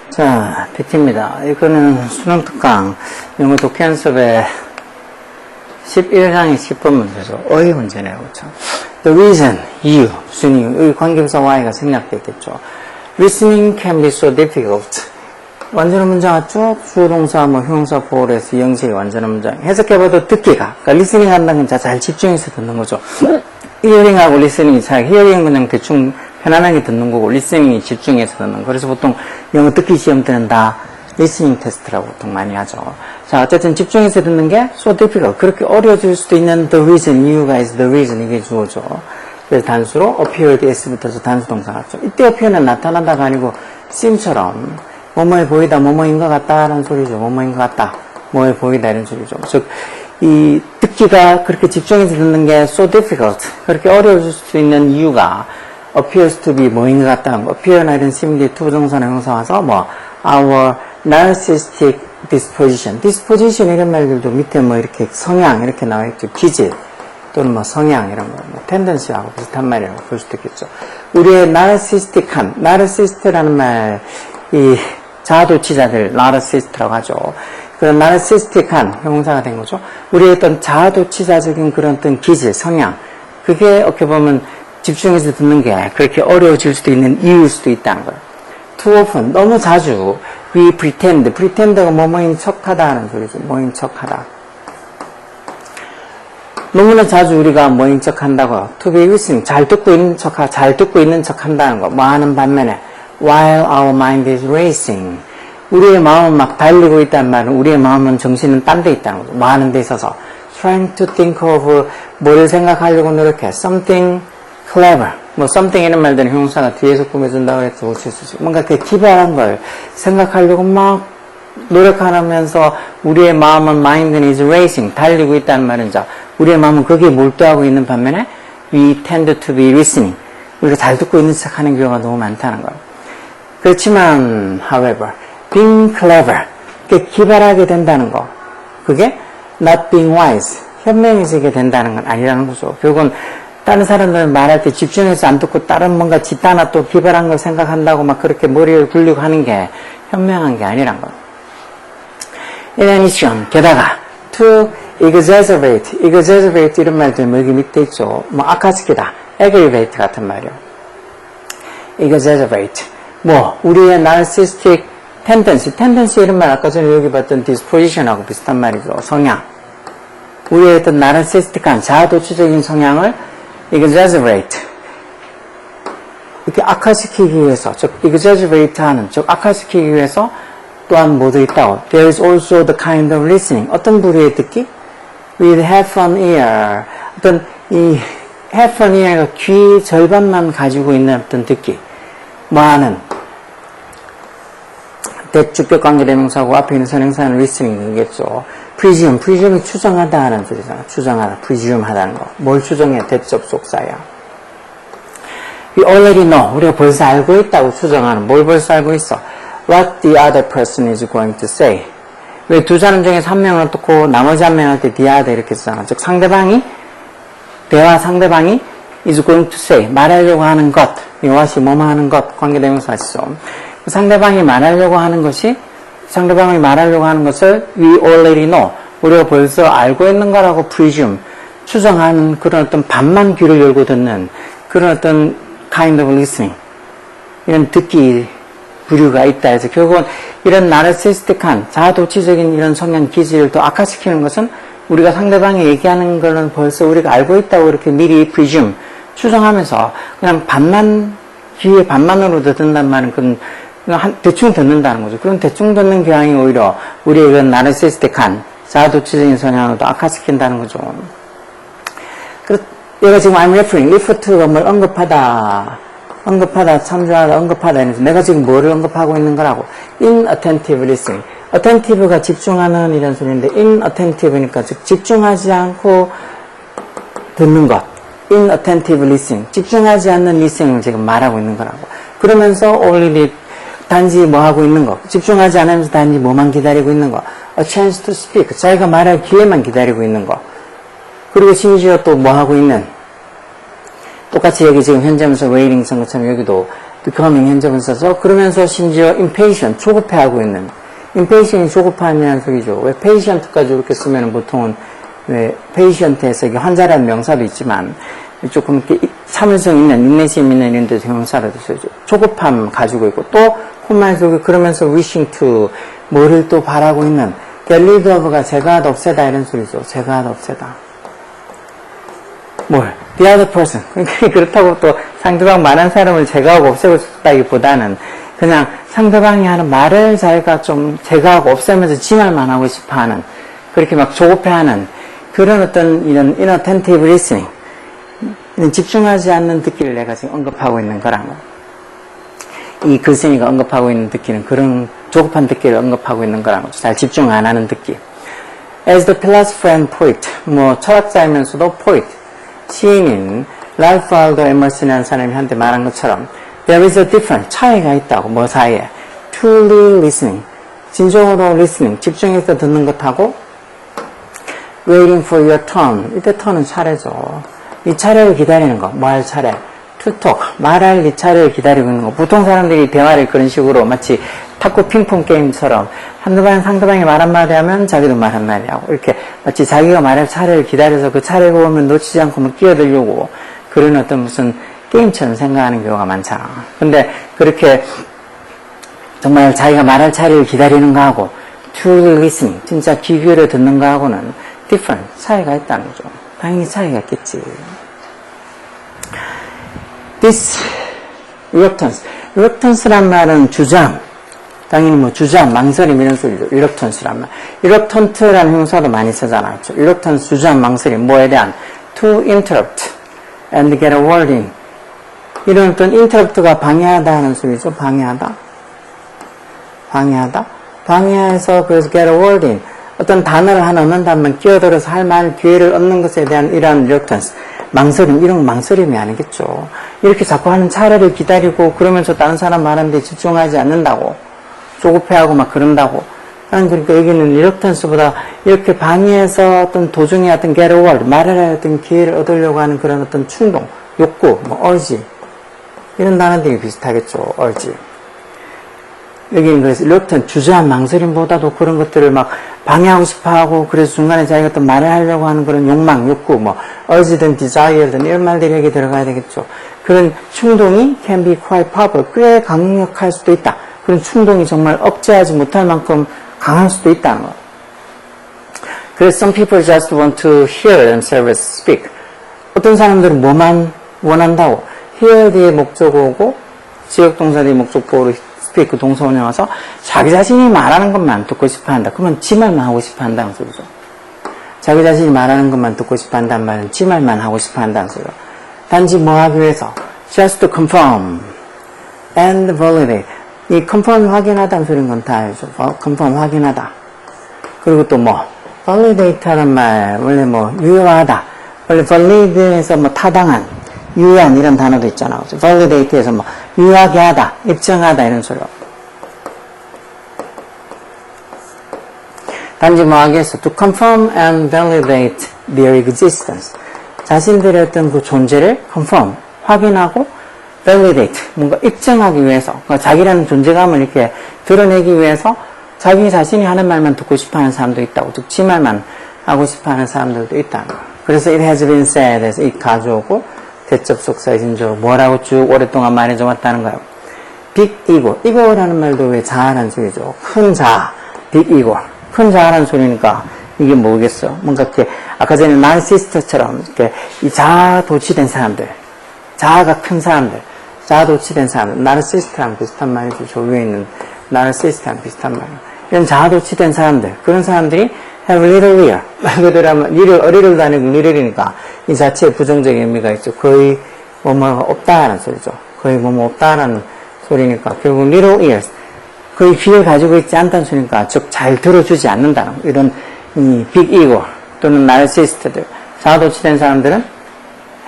자, PT입니다. 이거는 수능 특강 영어 독해 연습의 11강의 10번 문제죠. 어휘 문제네요. 그렇죠? The reason, 이유, 무슨 이유, 여기 관계부사 Y가 생략되어 있겠죠. Listening can be so difficult. 완전한 문장은 쭉 주어동사, 형용사, 보호에서 형식의 완전한 문장. 해석해봐도 듣기가. 그러니까 리스닝 한다는 건 잘 집중해서 듣는 거죠. 히어링하고 리스닝이 차이. 히어링은 그냥 대충 편안하게 듣는 거고, 리스닝이 집중해서 듣는 거. 그래서 보통 영어 듣기 시험 때는 다 리스닝 테스트라고 보통 많이 하죠. 자, 어쨌든 집중해서 듣는 게 so difficult. 그렇게 어려워질 수도 있는 the reason, 이유가 is the reason. 이게 주어죠. 그래서 단수로 appeared s부터서 단수 동사 같죠. 이때 appear는 나타난다가 아니고 seem처럼 뭐뭐해 보이다, 뭐뭐인 것 같다라는 소리죠. 뭐뭐인 것 같다, 뭐해 보이다 이런 소리죠. 즉, 이 듣기가 그렇게 집중해서 듣는 게 so difficult. 그렇게 어려워질 수 있는 이유가 appears to be 뭐인 것 같다는 거. appear나 이런 시민들이 투부정사나 형사 와서 our narcissistic disposition. disposition 이런 말들도 밑에 이렇게 성향 이렇게 나와있죠. 기질 또는 성향 이런 거. tendency하고 비슷한 말이라고 볼 수도 있겠죠. 우리의 narcissistic한, narcissist라는 말, 이 자아도취자들, narcissist라고 하죠. 그런 narcissistic한 형용사가 된 거죠. 우리의 어떤 자아도취자적인 그런 어떤 기질, 성향. 그게 어떻게 보면 집중해서 듣는 게 그렇게 어려워질 수도 있는 이유일 수도 있다는 거예요. Too often, 너무 자주 we pretend가 뭐뭐인 척하다 하는 소리죠. 뭐인 척하다. 너무나 자주 우리가 뭐인 척한다고요. To be listening, 잘 듣고 있는 척 한다는 거. 하는 반면에 while our mind is racing, 우리의 마음은 막 달리고 있다는 말은 우리의 마음은 정신은 딴 데 있다는 거죠. 하는 데 있어서 trying to think of 뭘 생각하려고 노력해. something clever. something 이런 말들은 형용사가 뒤에서 꾸며준다고 해서 고칠 수 있어요. 뭔가 그 기발한 걸 생각하려고 막 노력하면서 우리의 마음은 mind is racing. 달리고 있다는 말은 우리의 마음은 거기에 몰두하고 있는 반면에 we tend to be listening. 우리가 잘 듣고 있는 척 하는 경우가 너무 많다는 거예요. 그렇지만, however, being clever, 기발하게 된다는 거, 그게 not being wise, 현명해지게 된다는 건 아니라는 거죠. 결국은 다른 사람들은 말할 때 집중해서 안 듣고 다른 뭔가 짓하나 또 기발한 걸 생각한다고 막 그렇게 머리를 굴리고 하는 게 현명한 게 아니란 거. In addition, 게다가 to exaggerate 이런 말들 여기 밑에 있죠. 악화시키다, aggravate 같은 말이요. exaggerate. 우리의 narcissistic tendency 이런 말 아까 전에 여기 봤던 disposition하고 비슷한 말이죠. 성향. 우리의 어떤 narcissistic한 자아도취적인 성향을 exaggerate. 이렇게 악화시키기 위해서, exaggerate 하는, 악화시키기 위해서 또한 뭐도 있다고. There is also the kind of listening. 어떤 부류의 듣기? With half an ear. 어떤 이 half an ear가 귀 절반만 가지고 있는 어떤 듣기. 하는 대주격 관계대명사고 앞에 있는 선행사는 listening이겠죠. presum이 추정하다 하는 소리잖아. 추정하다, presume 하다는 거. 뭘 추정해? 대접속사야. We already know. 우리가 벌써 알고 있다고 추정하는. 뭘 벌써 알고 있어? What the other person is going to say. 왜 두 사람 중에서 한 명을 듣고 나머지 한 명한테 the other 이렇게 쓰잖아. 즉 상대방이 is going to say. 말하려고 하는 것. what이 뭐뭐 하는 것. 관계대명사죠. 상대방이 말하려고 하는 것을 we already know. 우리가 벌써 알고 있는 거라고 presume. 추정하는 그런 어떤 반만 귀를 열고 듣는 그런 어떤 kind of listening. 이런 듣기 부류가 있다 해서 결국은 이런 narcissistic한 자아도취적인 이런 성향 기질을 더 악화시키는 것은 우리가 상대방이 얘기하는 거는 벌써 우리가 알고 있다고 이렇게 미리 presume. 추정하면서 그냥 귀에 반만으로 듣는다는 말은 그냥 대충 듣는다는 거죠. 그런 대충 듣는 경향이 오히려 우리의 이런 나르시스틱한 자아도취적인 성향을 더 악화시킨다는 거죠. 얘가 지금 I'm refer to가 뭘 언급하다, 참조하다, 언급하다 이러면서 내가 지금 뭐를 언급하고 있는 거라고. inattentive listening. attentive가 집중하는 이런 소리인데 inattentive니까 즉 집중하지 않고 듣는 것. inattentive listening. 집중하지 않는 listening을 지금 말하고 있는 거라고. 그러면서 only 단지 뭐 하고 있는 거. 집중하지 않으면서 단지 뭐만 기다리고 있는 거. a chance to speak. 자기가 말할 기회만 기다리고 있는 거. 그리고 심지어 또 뭐 하고 있는, 똑같이 여기 지금 현재분사 waiting 쓴 것처럼 여기도 becoming 현재분사죠. 그러면서 심지어 impatient, 조급해하고 있는. impatient이 조급하냐는 소리죠. 왜 patient까지 이렇게 쓰면 보통은 왜 patient에서 이게 환자라는 명사도 있지만 조금 이렇게 참을성 있는, 인내심 있는 이런 데 명사라도 쓰죠. 조급함 가지고 있고 또 콤마의 속에 그러면서 wishing to 뭐를 또 바라고 있는 get rid of가 제거하다 없애다 이런 소리죠. 제거하다 없애다. 뭘? the other person. 그렇다고 또 상대방 말한 사람을 제거하고 없애고 싶다기보다는 그냥 상대방이 하는 말을 자기가 좀 제거하고 없애면서 지 말만 하고 싶어 하는, 그렇게 막 조급해하는 그런 어떤 이런 inattentive listening, 이런 집중하지 않는 듣기를 내가 지금 언급하고 있는 거라고. 이 글쓴이가 언급하고 있는 듣기는 그런 조급한 듣기를 언급하고 있는 거라고. 잘 집중 안 하는 듣기. As the philosopher and poet, 뭐 철학자이면서도 poet, 시인인 랄프 알도 에머슨이라는 사람이 한테 말한 것처럼 there is a difference, 차이가 있다고. 뭐 사이에 truly listening, 진정으로 listening, 집중해서 듣는 것하고 waiting for your turn, 이때 턴은 차례죠. 이 차례를 기다리는 거, 뭐 할 차례, to talk, 말할 이 차례를 기다리고 있는 거. 보통 사람들이 대화를 그런 식으로 마치 탁구 핑퐁 게임처럼 상대방이 말 한마디 하면 자기도 말 한마디 하고, 이렇게 마치 자기가 말할 차례를 기다려서 그 차례가 오면 놓치지 않고 막 끼어들려고 그런 어떤 무슨 게임처럼 생각하는 경우가 많잖아. 근데 그렇게 정말 자기가 말할 차례를 기다리는 거하고 truly listening, 진짜 귀 기울여 듣는 거하고는 different, 차이가 있다는 거죠. 당연히 차이가 있겠지. This reluctance란 말은 주저함, 당연히 뭐 주저함, 망설임 이런 소리죠. reluctance란 말. reluctant라는 형사도 많이 쓰잖아. 그렇죠? reluctance, 주저함, 망설임, 뭐에 대한 to interrupt and get a word in. 이런 어떤 interrupt가 방해하다 하는 소리죠. 방해하다. 방해해서 그래서 get a word in. 어떤 단어를 하나 얻는다면 끼어들어서 할 말 기회를 얻는 것에 대한 이러한 reluctance, 망설임, 이런 건 망설임이 아니겠죠. 이렇게 자꾸 하는 차례를 기다리고 그러면서 다른 사람 말하는데 집중하지 않는다고, 조급해하고 막 그런다고. 그러니까 여기는 reluctance보다 이렇게 방해해서 어떤 도중에 어떤 get a word, 말을 할 어떤 기회를 얻으려고 하는 그런 어떤 충동, 욕구, 뭐 urge, 이런 단어들이 비슷하겠죠. urge. 여기는 그래서 reluctant, 주저한 망설임보다도 그런 것들을 막 방해하고 싶어 하고, 그래서 중간에 자기가 또 말을 하려고 하는 그런 욕망, 욕구, 뭐 urge든 desire든 이런 말들이 여기 들어가야 되겠죠. 그런 충동이 can be quite powerful, 꽤 강력할 수도 있다. 그런 충동이 정말 억제하지 못할 만큼 강할 수도 있다는 거. 그래서 some people just want to hear themselves speak. 어떤 사람들은 뭐만 원한다고, hear 뒤에 목적어고 지역동사 뒤에 목적보호로 speak 동사원에 와서 자기 자신이 말하는 것만 듣고 싶어 한다. 그러면 지 말만 하고 싶어 한다는 소리죠. 자기 자신이 말하는 것만 듣고 싶어 한다는 말은 지 말만 하고 싶어 한다는 소리죠. 단지 뭐 하기 위해서 just to confirm and validate. 이 confirm 확인하다는 소리는 건 다 알죠. confirm 확인하다. 그리고 또 뭐 validate라는 말 원래 뭐 유효하다. 원래 validate에서 뭐 타당한, 유효한 이런 단어도 있잖아. validate에서 뭐 유효하게 하다, 입증하다 이런 소리요. 단지 뭐 하기 위해서 to confirm and validate their existence. 자신들의 어떤 그 존재를 confirm, 확인하고 validate, 뭔가 입증하기 위해서, 그러니까 자기라는 존재감을 이렇게 드러내기 위해서 자기 자신이 하는 말만 듣고 싶어 하는 사람도 있다고, 즉, 지 말만 하고 싶어 하는 사람들도 있다는 거예요. 그래서 it has been said 에서 it 가져오고, 대접속사의 진조, 뭐라고 쭉 오랫동안 말해줘 왔다는 거예요. big ego. ego라는 말도 왜 자아라는 소리죠. 큰 자아, big ego. 큰 자아라는 소리니까 이게 뭐겠어? 뭔가 이렇게, 아까 전에 narcissist처럼 이렇게 이 자아 도취된 사람들, 자아가 큰 사람들, 자아 도취된 사람들, narcissist랑 비슷한 말이죠. 저 위에 있는 narcissist랑 비슷한 말이에요. 이런 자아 도취된 사람들, 그런 사람들이 have little ear. 말 그대로 하면 little 아니고 little이니까 이 자체에 부정적인 의미가 있죠. 거의 뭐뭐가 없다라는 소리죠. 거의 뭐뭐 없다라는 소리니까 결국 little ears, 거의 귀를 가지고 있지 않다는 소리니까 즉 잘 들어주지 않는다는 이런 이 big ego 또는 narcissist들, 자아 도취된 사람들은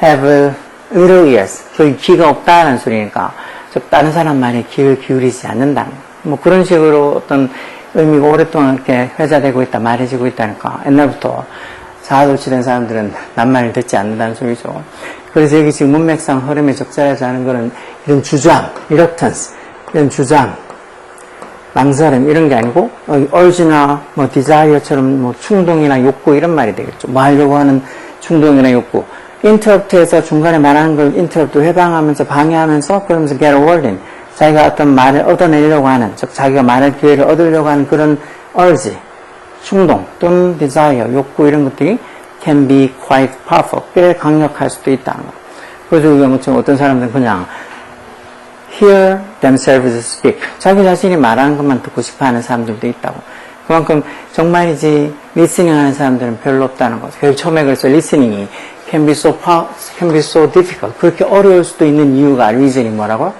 have little ears, 거의 귀가 없다는 소리니까 즉 다른 사람 말에 귀를 기울이지 않는다는 뭐 그런 식으로 어떤 의미가 오랫동안 이렇게 회자되고 있다, 말해지고 있다니까. 옛날부터 자아도취된 사람들은 낱말을 듣지 않는다는 소리죠. 그래서 여기 지금 문맥상 흐름이 적절하지 않은 거는 이런 주장, reluctance, 이런 주장, 망설임 이런 게 아니고 urge나 뭐 desire처럼 뭐 충동이나 욕구 이런 말이 되겠죠. 뭐 하려고 하는 충동이나 욕구. interrupt에서 중간에 말하는 걸 interrupt 회방하면서 방해하면서 그러면서 get a word in. 자기가 어떤 말을 얻어내려고 하는, 즉 자기가 말할 기회를 얻으려고 하는 그런 urge, 충동 또는 desire, 욕구 이런 것들이 can be quite powerful. 꽤 강력할 수도 있다는 거. 그래서 우리가 뭐 어떤 사람들은 그냥 hear themselves speak. 자기 자신이 말하는 것만 듣고 싶어 하는 사람들도 있다고. 그만큼 정말이지 listening 하는 사람들은 별로 없다는 거죠. 그래서 처음에 그래서 listening이 can be so difficult. 그렇게 어려울 수도 있는 이유가 reason이 뭐라고?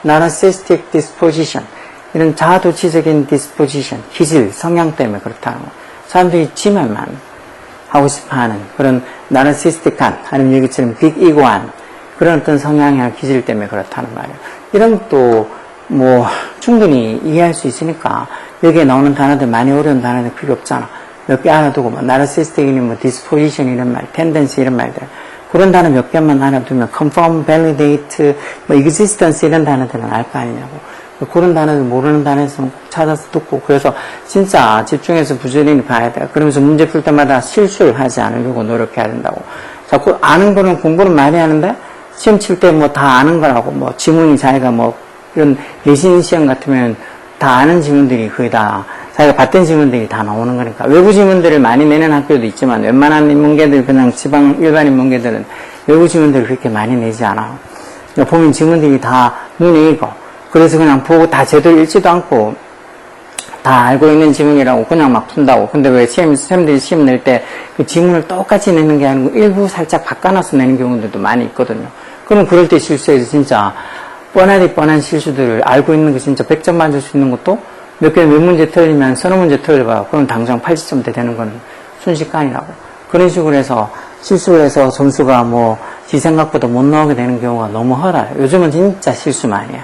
narcissistic disposition. 이런 자아도취적인 disposition, 기질, 성향 때문에 그렇다는 거. 사람들이 지 말만 하고 싶어 하는 그런 narcissistic한, 아니면 여기처럼 big ego한 그런 어떤 성향이나 기질 때문에 그렇다는 말이에요. 이런 것도 뭐 충분히 이해할 수 있으니까 여기에 나오는 단어들 많이 어려운 단어들 필요 없잖아. 몇 개 알아두고 뭐 narcissistic이니 뭐 disposition 이런 말, tendency 이런 말들 그런 단어 몇 개만 알아두면 confirm, validate, 뭐 existence 이런 단어들은 알 거 아니냐고. 그런 단어들 모르는 단어에서 꼭 찾아서 듣고 그래서 진짜 집중해서 부지런히 봐야 돼요. 그러면서 문제 풀 때마다 실수를 하지 않으려고 노력해야 된다고. 자꾸 아는 거는 공부는 많이 하는데 시험 칠 때 뭐 다 아는 거라고 뭐 지문이 자기가 뭐 이런 내신 시험 같으면 다 아는 지문들이 거의 다 자기가 봤던 지문들이 다 나오는 거니까 외부 지문들을 많이 내는 학교도 있지만 웬만한 인문계들 그냥 지방 일반 인문계들은 외부 지문들을 그렇게 많이 내지 않아요. 그러니까 보면 지문들이 다 눈에 익어. 그래서 그냥 보고 다 제대로 읽지도 않고 다 알고 있는 지문이라고 그냥 막 푼다고. 근데 왜 시험들이 시험 낼 때 그 지문을 똑같이 내는 게 아니고 일부 살짝 바꿔놔서 내는 경우들도 많이 있거든요. 그럼 그럴 때 실수해서 진짜 뻔한 실수들을 알고 있는 거 진짜 100점 맞을 수 있는 것도 몇 문제 틀리면 서너 문제 틀려봐요. 그럼 당장 80점대 되는 건 순식간이라고. 그런 식으로 해서 실수를 해서 점수가 뭐 지 생각보다 못 나오게 되는 경우가 너무 헐어요. 요즘은 진짜 실수 많이 해요.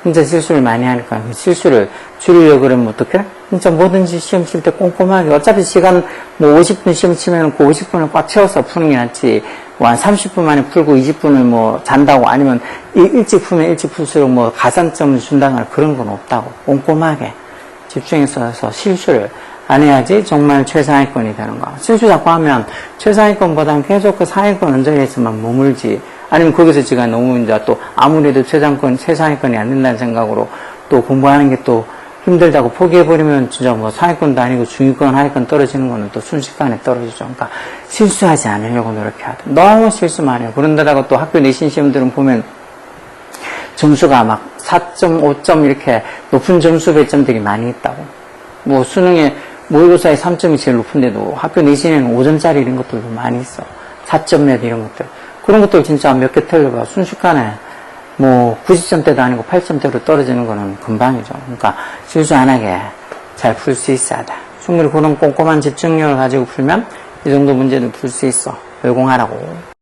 진짜 실수를 많이 하니까 실수를 줄이려고 그러면 어떡해? 진짜 뭐든지 시험 칠 때 꼼꼼하게 어차피 시간 뭐 50분 시험 치면 그 50분을 꽉 채워서 푸는 게 낫지 뭐 한 30분 만에 풀고 20분을 뭐 잔다고 아니면 일찍 풀면 일찍 풀수록 뭐 가산점을 준다거나 그런 건 없다고. 꼼꼼하게 집중해서 실수를 안 해야지 정말 최상위권이 되는 거야. 실수 자꾸 하면 최상위권보다는 계속 그 상위권 언저리에서만 머물지. 아니면 거기서 제가 너무 이제 또 아무래도 최상위권이 안 된다는 생각으로 또 공부하는 게 또 힘들다고 포기해버리면 진짜 뭐 상위권도 아니고 중위권, 하위권 떨어지는 거는 또 순식간에 떨어지죠. 그러니까 실수하지 않으려고 노력해야 돼. 너무 실수만 해요. 그런데다가 또 학교 내신 시험들은 보면 점수가 막 4점, 5점 이렇게 높은 점수 배점들이 많이 있다고. 뭐 수능에 모의고사에 3점이 제일 높은데도 학교 내신에는 5점짜리 이런 것들도 많이 있어. 4점 몇 이런 것들. 그런 것들 진짜 몇 개 틀려봐. 순식간에 뭐 90점대도 아니고 8점대로 떨어지는 거는 금방이죠. 그러니까 실수 안 하게 잘 풀 수 있어야 돼. 충분히 그런 꼼꼼한 집중력을 가지고 풀면 이 정도 문제도 풀 수 있어. 열공하라고.